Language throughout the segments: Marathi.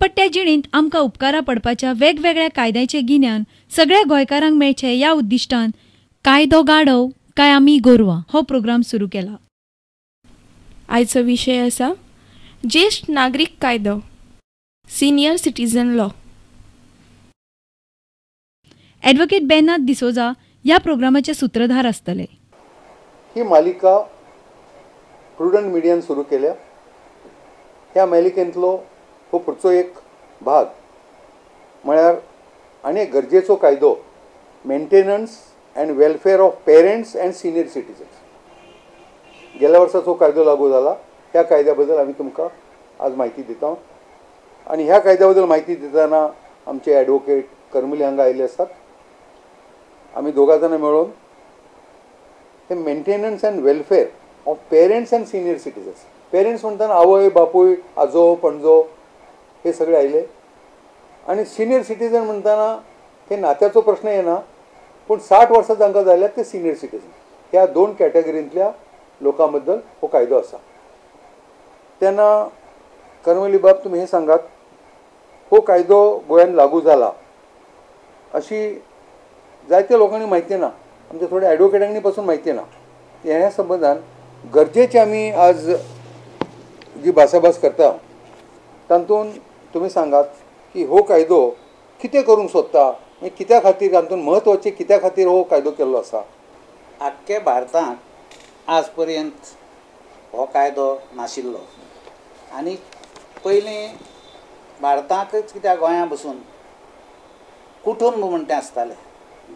दिसपट्ट्या जिणेंत आमकां उपकारा पडपाच्या वेगवेगळ्या कायद्याचे गिन्यान सगळ्या गोंयकारांक मेळचे या उद्दिष्टान कायदो गाडव काय आमी गोरवां हो प्रोग्राम सुरू केला. आयचो विशय आसा ज्येष्ठ नागरीक कायदो senior citizen law. Advocate Benat D'Souza ह्या प्रोग्रामाचे सूत्रधार आसतले. ही मालिका प्रुडंट मिडियान सुरू केल्या. ह्या मालिकेंतलो हो पुढचो एक भाग म्हळ्यार आनी एक गरजेचो कायदो maintenance and welfare of parents and senior citizens. गेल्या वर्साचो कायदो लागू जाला. ह्या कायद्या बद्दल आमी तुमकां आज म्हायती दिता. आनी ह्या कायद्या बद्दल म्हायती दितना आमचे ॲडव्होकेट करमली हांगा आयिल्ले आसात. आमी दोगां जाणां मेळून हे maintenance and welfare of parents and senior citizens, parents म्हणटाना आवय बापूय आजो पणजो हे सगळे आयले. आनी सिनियर सिटीजन म्हणटाना हे नात्याचो प्रश्न येना, पूण 60 वर्सां जांकां जाल्यात ते सिनियर सिटीजन. ह्या दोन कॅटेगरींतल्या लोकां बद्दल हो कायदो आसा. तेन्ना करमली बाब, तुमी हे सांगात, हो कायदो गोंयांत लागू जाला अशी जायत्या लोकांनी म्हायती ना. आमच्या थोड्या ॲडव्होकेटांनी पासून म्हायती ना. ह्या संबंदान गरजेची आमी आज जी भासाभास करता तातूंत तुमी सांगात की हो कायदो कितें करूंक सोदता, कित्या खातीर, तातूंत म्हत्वाचें कित्या खातीर हो कायदो केल्लो आसा. आख्खे भारतांत आज पर्यंत हो कायदो नाशिल्लो. आनी पयलीं भारतांतच कित्याक गोंया बसून कुटुंब म्हण तें आसतालें.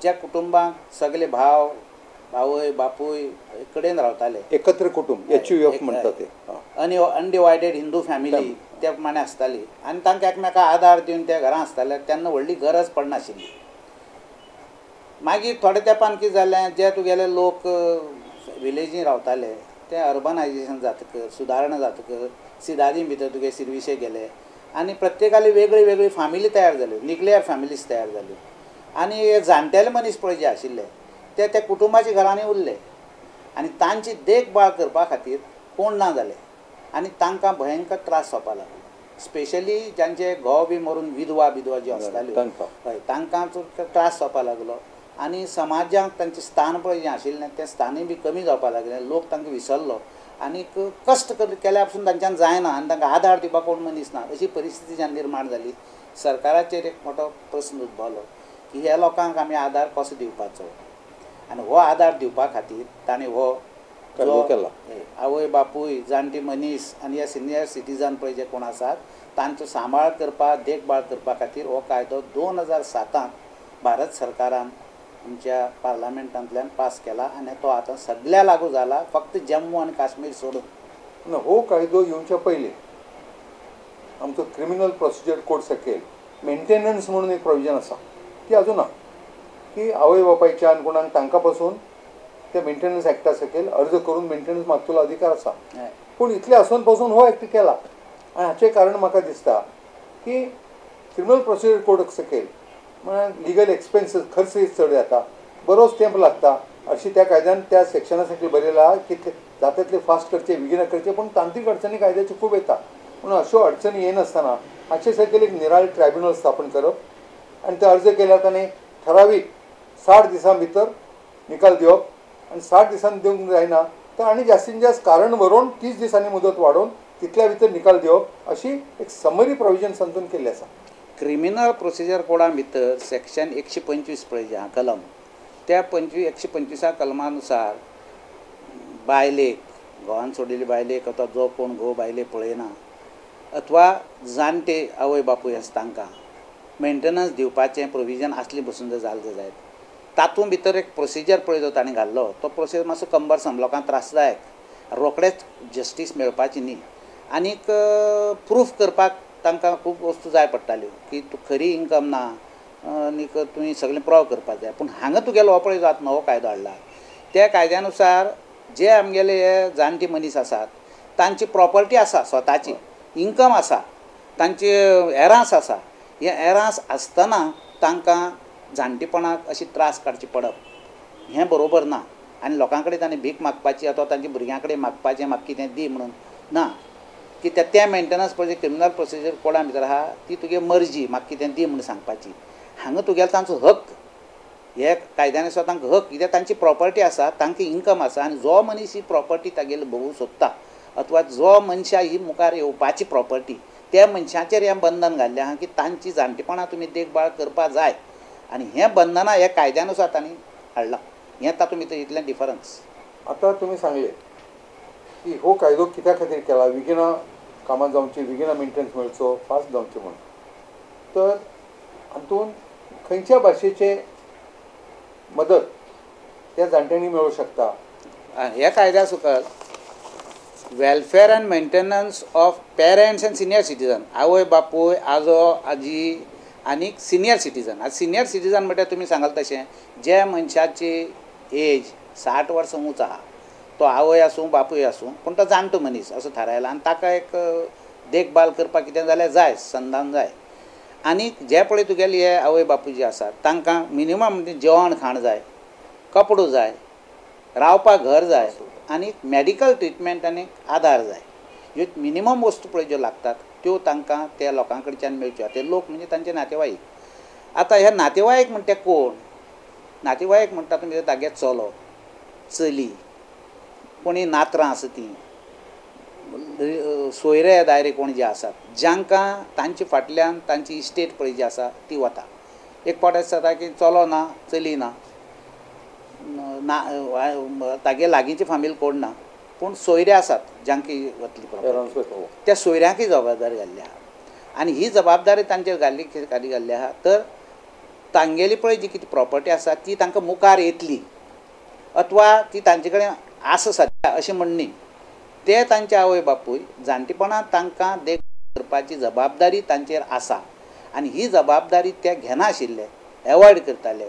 ज्या कुटुंबाक सगळे भाव भावय बापूय कडेन रावताले, एकत्र कुटुंब HUF म्हणटा ते. आनी अनडिवायडेड हिंदू फॅमिली त्या प्रमाणे आसताली. आनी तांकां एकामेकाक आदार दिवन त्या घरां आसताले. तेन्ना व्हडली गरज पडनाशिल्ली. मागीर थोड्या तेंपान कितें जालें, जे तुगेले लोक विलेजीन रावताले ते अर्बनायजेशन जातकर, सुदारणा जातकर सिदारी भितर तुगे सिरविशे गेले आनी प्रत्येकाली वेगळी वेगळी फॅमिली तयार जाल्यो, न्युक्लियर फॅमिलीज तयार जाल्यो. आनी जाणटेले मनीस पळय जे आशिल्ले ते त्या कुटुंबाच्या घरांनी उरले आनी तांची देखभाल करपा खातीर कोण ना जाले. आनी तांकां भयंकर त्रास जावपा लागले. स्पेशली जांचे घोव बी मरून विधवा ज्यो आसताल्यो हय तांकां त्रास जावपा लागलो. आनी समाजांत तांचें स्थान पळय जें आशिल्लें तें स्थानूय बी कमी जावपा लागलें. लोक तांकां विसरलो आनीक कश्ट केल्या पासून तांच्यान जायना आनी तांकां आदार दिवपाक कोण मनीस ना अशी परिस्थिती जेन्ना निर्माण जाली. सरकाराचेर एक मोठो प्रस्न उद्भवलो की ह्या लोकांक आमी आदार कसो दिवपाचो. आनी हो आदार दिवपा खातीर ताणें हो केला. आवय बापूय जाणटी मनीस आनी ह्या सिनियर सिटीजन पळय जे कोण आसात तांचो सांबाळ करपाक देखभाल करपा खातीर हो कायदो 2007 भारत सरकारान आमच्या पार्लमेंटांतल्यान पास केला आनी तो आतां सगळ्या लागू जाला, फक्त जम्मू आनी काश्मीर सोडून. हो कायदो येवच्या पयलीं आमचो क्रिमिनल प्रोसिजर कोड सकयल मेंटेनन्स म्हणून एक प्रोविजन आसा. ती अजून ना की आवय बापायच्या आनी कोणाक तांकां पासून त्या मेंटेनन्स एक्टा सकयल अर्ज करून मेंटेनन्स मागचो अधिकार आसा. पूण इतले आसून पासून हो एक्ट केला. आनी हाचें कारण म्हाका दिसता की क्रिमिनल प्रोसिजर कोड सकयल म्हळ्यार लिगल एक्सपेन्सीस खर्च चड जाता, बरोच तेंप लागता अशी त्या कायद्यान त्या सेक्शना सकयल बरयला की जाता तितले फास्ट करचे, बेगीन करचे. पूण तांत्रीक अडचणी कायद्याचे खूब येता. म्हणून अश्यो अडचणी येनासतना हाचे सकयल एक निराळे ट्रायब्युनल स्थापन करप आनी ते अर्ज केल्यार ताणें ठरावीक 60 दिसां भितर निकाल दिवप. आनी 60 दिसांनी दिवंक जायना तर आनी जास्तीत जास्त कारण बरोवन 30 दिसांनी मुदत वाडोवन तितल्या भितर निकाल दिवप अशी एक समरी प्रोविजन सांतून केल्ली आसा. क्रिमिनल प्रोसिजर कोडा भितर सेक्शन 125 पळय जे आहा कलम, त्या 125 कलमानुसार बायलेक, घोवान सोडिल्ली बायलेक अथवा जो कोण घोव बायले पळयना अथवा जाणटे आवय बापूय आसा तांकां मेंटेनन्स दिवपाचें प्रोविजन आसली बसून जर जालें जायत. तातूंत भितर एक प्रोसिजर पळय जो ताणें घाल्लो तो प्रोसिजर मातसो कंबरसम, लोकांक त्रासदायक, रोखडेच जस्टीस मेळपाची न्ही. आनीक प्रूफ करपाक तांकां खूब वस्तू जाय पडटाल्यो की तूं खरी इन्कम ना आनीक तुवें सगळें प्रूव करपाक जाय. पूण हांगा तुगेलो हो पळय जो आतां नवो कायदो हाडला त्या कायद्यानुसार जे आमगेले हे जाणटे मनीस आसात तांची प्रॉपर्टी आसा, स्वताची इन्कम आसा, तांचे एरांस आसा, हे एरांस आसतना तांकां जाणटेपणाक अशी त्रास काडची पडप हें बरोबर ना. आनी लोकां कडेन तांणी भीक मागपाची अथवा तांच्या भुरग्यां कडेन मागपाचें म्हाका कितें दी म्हणून ना. की त्या मेंटेनन्स प्रोजेक्ट क्रिमिनल प्रोसिजर कोडा भितर आहा ती तुगे मर्जी म्हाका कितें दी म्हणून सांगपाची. हांगा तुगेलो तांचो हक्क, हे कायद्यान आसा तांकां हक्क, कित्याक तांची प्रॉपर्टी आसा, तांकां इन्कम आसा, आनी जो मनीस ही प्रॉपर्टी तागेली भोगूंक सोदता अथवा जो मनशा ही मुखार येवपाची प्रॉपर्टी त्या मनशाचेर हें बंधन घाल्लें आहा की तांची जाणटेपणां तुमी देखभाळ करपा जाय. आनी हें बंधनां ह्या कायद्यानुसार तांणी हाडलां. हें तातूंत भितर इतलें डिफरन्स. आता तुम्ही सांगले की हो कायदो कित्या खातीर केला, विगिना कामां जावची, विगिना मेंटेनन्स मेळचो, फास्ट जावचें म्हणून. तर हातूंत खंयच्या भाशेचे मदत त्या जाणट्यांनी मेळूं शकता? ह्या कायद्या सकल welfare and maintenance of parents and senior citizen, आवय बापूय, आजो आजी आनी सिनियर सिटीजन. आज सिनियर सिटीजन म्हटल्यार तुमी सांगले तशें जे मनशाची एज 60 वर्सां उंच आहा, तो आवय आसूं बापूय आसूं, पूण तो जाणटो मनीस असो थारायला आनी ताका एक देखभाल करपाक कितें जाल्यार जाय, संदान जाय. आनी जे पळय तुगेले हे आवय बापूय जे आसात तांकां मिनिमम म्हणजे जेवण खाण जाय, कपडो जाय, रावपाक घर जाय आनी मेडिकल ट्रिटमेंट आनी आधार जाय. ह्यो मिनिमम वस्तू पळय ज्यो लागतात त्यो तांकां त्या लोकां कडच्यान मेळच्यो. ते लोक म्हणजे तांचे नातेवाईक. आतां हे नातेवाईक म्हणटा कोण? नातेवाईक म्हणटा तुमी तागे चलो, चली, कोणी नात्रां आसा तीं, सोयरे दायरे कोण जे आसात, जांकां तांचे फाटल्यान तांची इस्टेट पळय जी आसा ती वता. एक फावट अशें जाता की चलो ना, चली ना, तागे लागींची फामील कोण ना, पूण सोयरे आसात जांकी वतली प्रॉपर्टी, त्या सोयऱ्यांकय जबाबदारी घाल्ली आहा. आनी ही जबाबदारी तांचेर घाल्ली खातीर घाल्ली आहा तर तांगेली पळय जी कितें प्रॉपर्टी आसा ती तांकां मुखार येतली अथवा ती तांचे कडेन आसा सद्या अशें म्हणनी. ते तांचे आवय बापूय जाणटेपणांत तांकां देखभाल करपाची जबाबदारी तांचेर आसा. आनी ही जबाबदारी ते घेनाशिल्ले, एवॉयड करताले,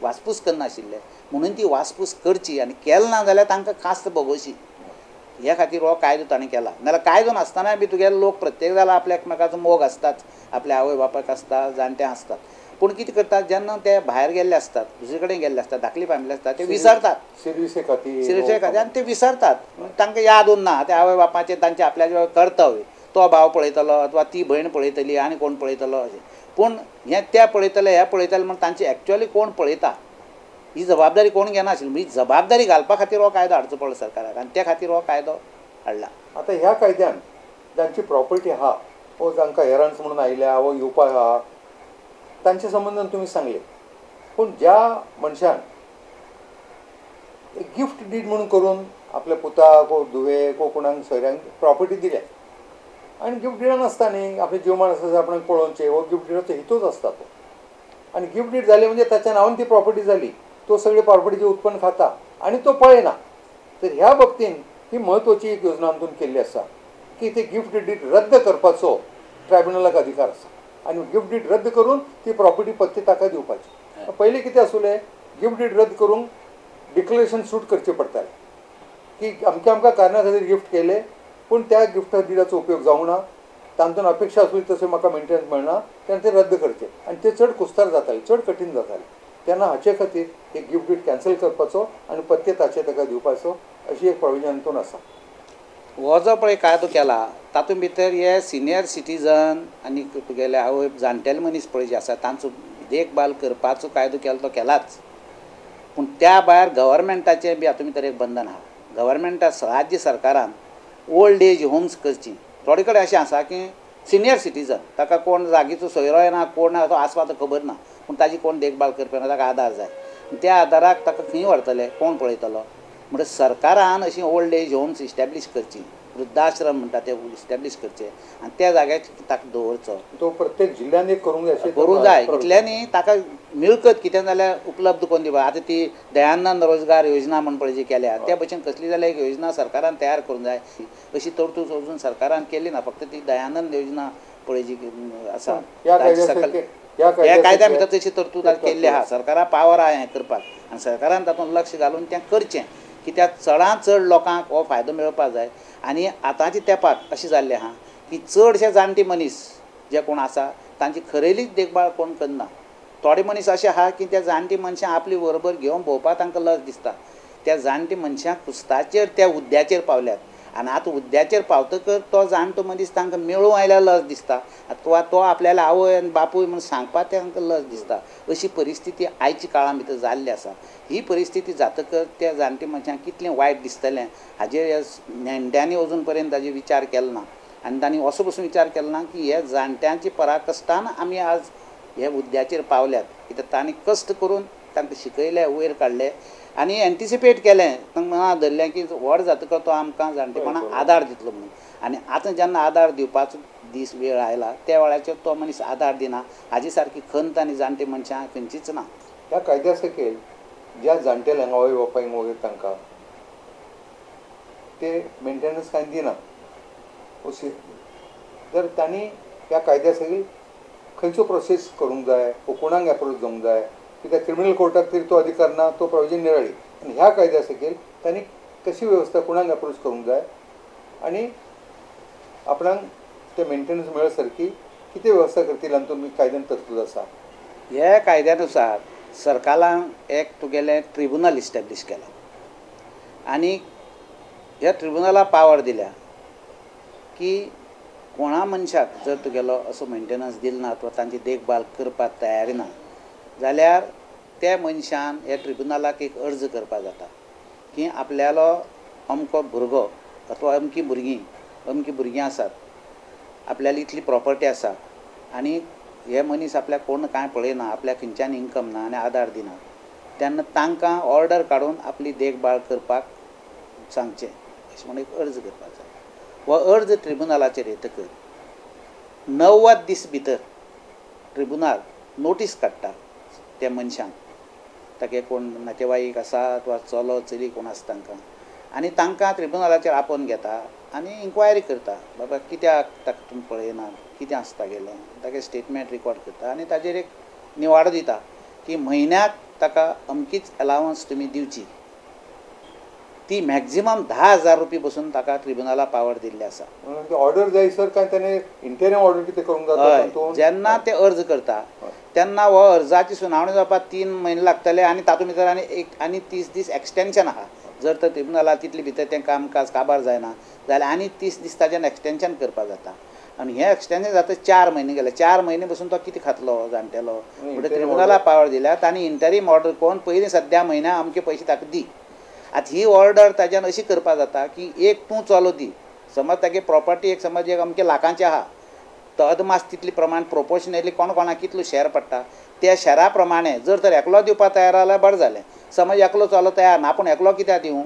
वासपूस करनाशिल्ले. म्हणून ती वासपूस करची आनी केल ना जाल्यार तांकां कास्त भोगोवची. ह्या खातीर हो कायदो ताणें केला. नाल्यार कायदो नासतना बी तुगेले लोक प्रत्येक जाल्यार आपल्या एकमेकाचो मोग आसताच, आपल्या आवय बापायक आसता, जाणटे आसतात. पूण कितें करतात जेन्ना ते भायर गेल्ले आसतात, दुसरे कडेन गेल्ले आसतात, धाकली फामिली आसता, ते विसरतात सर्विसे खातीर आनी ते विसरतात. तांकां याद उरना त्या आवय बापाचें तांचें आपल्या कर्तव्य. तो भाव पळयतलो अथवा ती भयण पळयतली आनी कोण पळयतलो अशें. पूण हें ते पळयतले हे पळयतले म्हण तांची एक्चुअली कोण पळयता ही जबाबदारी कोण घेनाशिल्ली. म्हणजे जबाबदारी घालपा खातीर हो कायदो हाडचो पडलो सरकाराक आनी त्या खातीर हो कायदो हाडला. आता ह्या कायद्यान जांची प्रॉपर्टी आहा वो जांकां हेरांस म्हणून आयल्या वो येवपाक आहा तांच्या संबंदान तुमी सांगले. पूण ज्या मनशान एक गिफ्ट डीड म्हणून करून आपल्या पुताक वो धुवेक वो कोणाक सोयऱ्यांक प्रॉपर्टी दिल्या आनी गिफ्ट डिडान आसता न्ही आपलें जीवमान आसा आपणाक पळोवचें वो गिफ्ट डिडाचो हितूच आसता तो. आनी गिफ्ट डीड जाली म्हणजे ताच्या नांवान ती प्रॉपर्टी जाली, तो सगळे प्रॉपर्टीचे उत्पन्न खाता आनी तो पळयना. तर ह्या बाबतीन ही म्हत्वाची एक योजना आमतून केल्ली आसा की ते गिफ्ट डीड रद्द करपाचो ट्रायब्युनलाक अधिकार आसा आनी गिफ्ट डीड रद्द करून ती प्रॉपर्टी पत्ते ताका दिवपाची. पयलीं कितें आसुलें, गिफ्ट डीड रद्द करूंक डिक्लेरेशन सूट करचें पडटालें की अमक्या अमक्या कारणां खातीर गिफ्ट केले पूण त्या गिफ्ट डिडाचो उपयोग जावंक ना, तातूंत अपेक्षा आसली तशें म्हाका मेंटेनन्स मेळना, तेन्ना ते रद्द करचे आनी ते चड कुस्तार जाताले, चड कठीण जाताले. तेन्ना हाचे खातीर एक गिफ्ट डीड कॅन्सल करपाचो आनी पत्ते ताचे ताका दिवपाचो अशी एक प्रोविजन हितून आसा. हो जो पळय कायदो केला तातूंत भितर हे सिनियर सिटीजन आनी तुगेले आवय जाणटेले मनीस पळय जे आसा तांचो देखभाल करपाचो कायदो केलो तो केलाच. पूण त्या भायर गव्हर्मेंटाचें बी हातूंत भितर एक बंधन आहा. गव्हर्मेंटा राज्य सरकारान ओल्ड एज होम्स करची. थोडे कडेन अशें आसा की सिनियर सिटीजन ताका कोण जागीचो सोयरो येना, कोण तो आसपा तो खबर ना, पूण ताजी कोण देखभाल करपी ना, ताका आदार जाय. त्या आदाराक ताका खंय व्हरतले, कोण पळयतलो. म्हणजे सरकारान अशी ओल्ड एज होम्स इस्टॅब्लीश करची, वृद्धाश्रम म्हणटा ते इस्टॅब्लीश करचे आनी त्या जाग्यार ताका दवरचो. तो प्रत्येक जिल्ल्यान एक करूंक जाय. करूंक जाय. इतल्यानी ताका मिळकत कितें जाल्यार उपलब्ध कोण दिवपा. आतां ती दयानंद रोजगार योजना म्हण पळय जी केल्या त्या भशेन कसली जाल्यार एक योजना सरकारान तयार करूंक जाय. अशी तरतूद अजून सरकारान केली ना, फक्त ती दयानंद योजना पळय जी आसा ह्या कायद्या भितर तशी तरतूद केल्ली आहा. सरकाराक पावर आहा हें करपाक आनी सरकारान तातूंत लक्ष घालून तें करचें कित्याक चडांत चड लोकांक हो फायदो मेळपाक जाय. आनी आतांच्या तेंपाक अशें जाल्लें आहा की चडशे जाणटे मनीस जे कोण आसा तांची खरेलीच देखभाल कोण करना. थोडे मनीस अशे आहा की त्या जाणटी मनशां आपली बरोबर घेवन भोंवपाक तांकां लज दिसता. त्या जाणटे मनशांक कुस्ताचेर त्या हुद्द्याचेर पावल्यात आनी आतां हुद्द्याचेर पावतकर तो जाणटो मनीस तांकां मेळूं आयल्यार लज दिसता वा तो आपल्याला आवय आनी बापूय म्हूण सांगपाक तांकां लज दिसता. अशी परिस्थिती आयच्या काळां भितर जाल्ली आसा. ही परिस्थिती जातकर त्या जाणट्या मनशांक कितलें वायट दिसतलें हाजेर नेणट्यांनी अजून पर्यंत हाजेर विचार केलो ना. आनी तांणी असो पसून विचार केलो ना की हे जाणट्यांच्या पराकश्टान आमी आज हे हुद्द्याचेर पावल्यात. कित्याक तांणी कश्ट करून तांकां शिकयले, वयर काडले आनी एंटिसिपेट केलें, तांकां मनां धरलें की व्हड जातकर तो आमकां जाणटेपणाक आदार दितलो म्हणून. आनी आतां जेन्ना आदार दिवपाचो दीस वेळ आयला त्या वेळाचेर तो मनीस आदार दिना. हाजे सारकी खंत आनी जाणटे मनशां खंयचीच ना. ह्या कायद्या सकयल ज्या जाणटेल्यांक आवय बापायक वगैरे तांकां ते मेंटेनन्स कांय दिना अशी जर तांणी ह्या कायद्या सकयल खंयचो प्रोसेस करूंक जाय वो कोणाक एप्रोच जावंक जाय, कित्याक क्रिमिनल कोर्टाक तरी तो अधिकार ना, तो प्रोविजन निराळी. आनी ह्या कायद्या सकयल तांणी कशी वेवस्था कोणाक एप्रोच करूंक जाय आनी आपणाक ते मेंटेनन्स मेळो सारकी कितें वेवस्था करतली आनी तुमी कायद्यान तरतूद आसा. ह्या कायद्यानुसार सरकारान एक तुगेलें ट्रिब्युनल इस्टॅब्लीश केलां आनी ह्या ट्रिब्युनलाक पावर दिल्या की कोणा मनशाक जर तुगेलो असो मेंटेनन्स दिलो ना वा तांची देखभाल करपाक तयारी ना जाल्यार त्या मनशान ह्या ट्रिब्युनलाक एक अर्ज करपाक जाता की आपल्यालो अमको भुरगो अथवा अमकी भुरगीं आसात, आपल्याली इतली प्रॉपर्टी आसा आनी हे मनीस आपल्याक कोण कांय पळयना, आपल्याक खंयच्यान इन्कम ना आनी आदार दिना, तेन्ना तांकां ऑर्डर काडून आपली देखभाल करपाक सांगचें अशें म्हणून एक अर्ज करपाक जाय. हो अर्ज ट्रिब्युनलाचेर येतकर 90 दीस भितर ट्रिब्युनल नोटीस काडटा त्या मनशांक, तागे कोण नातेवाईक आसात वा चलो चली कोण आसा तांकां, आनी तांकां ट्रिब्युनलाचेर आपोवन घेता आनी इन्क्वायरी करता. बाबा कित्याक ताका तुमी पळयना, कितें आसता गेलें, तागे स्टेटमेंट रिकॉर्ड करता आनी ताजेर एक निवाडो दिता की म्हयन्याक ताका अमकीच अलावन्स तुमी दिवची. ती मॅक्झिमम 10,000 रुपये बसून ताका ट्रिब्युनलाक पावर दिल्ली आसा. ऑर्डर जाय सर काय ताणें इंटेरियम ऑर्डर कितें करूंक जाता. जेन्ना ते अर्ज करता तेन्ना हो अर्जाची सुनावणी जावपाक 3 म्हयने लागतले आनी तातूंत भितर आनी 30 दीस एक्सटेंशन आहा. जर तर ट्रिब्युनलाक तितले भितर तें कामकाज काबार जायना जाल्यार आनी 30 दीस ताच्यान एक्सटेंशन करपाक जाता. आनी हें एक्सटेंशन जाता 4 म्हयने गेले. 4 म्हयने बसून तो कितें खातलो जाणटेलो. म्हणजे ट्रिब्युनलाक पावर दिल्यात आनी इंटरीम ऑर्डर कोण पयलीं सद्या म्हयन्या अमके पयशे ताका दी. आतां ही ऑर्डर ताच्यान अशी करपाक जाता की एक तूं चलो दी, समज तागे प्रॉपर्टी एक समज एक अमके लाखांची आहा, तो अदमास तितली प्रमाण प्रोपोर्शनली कोणाक कितलो शेअर पडटा त्या शेअरा प्रमाणे जर तर एकलो दिवपाक तयार जाल्यार बरें जालें. समज एकलो चलो तयार ना, आपूण एकलो कित्याक दिवं.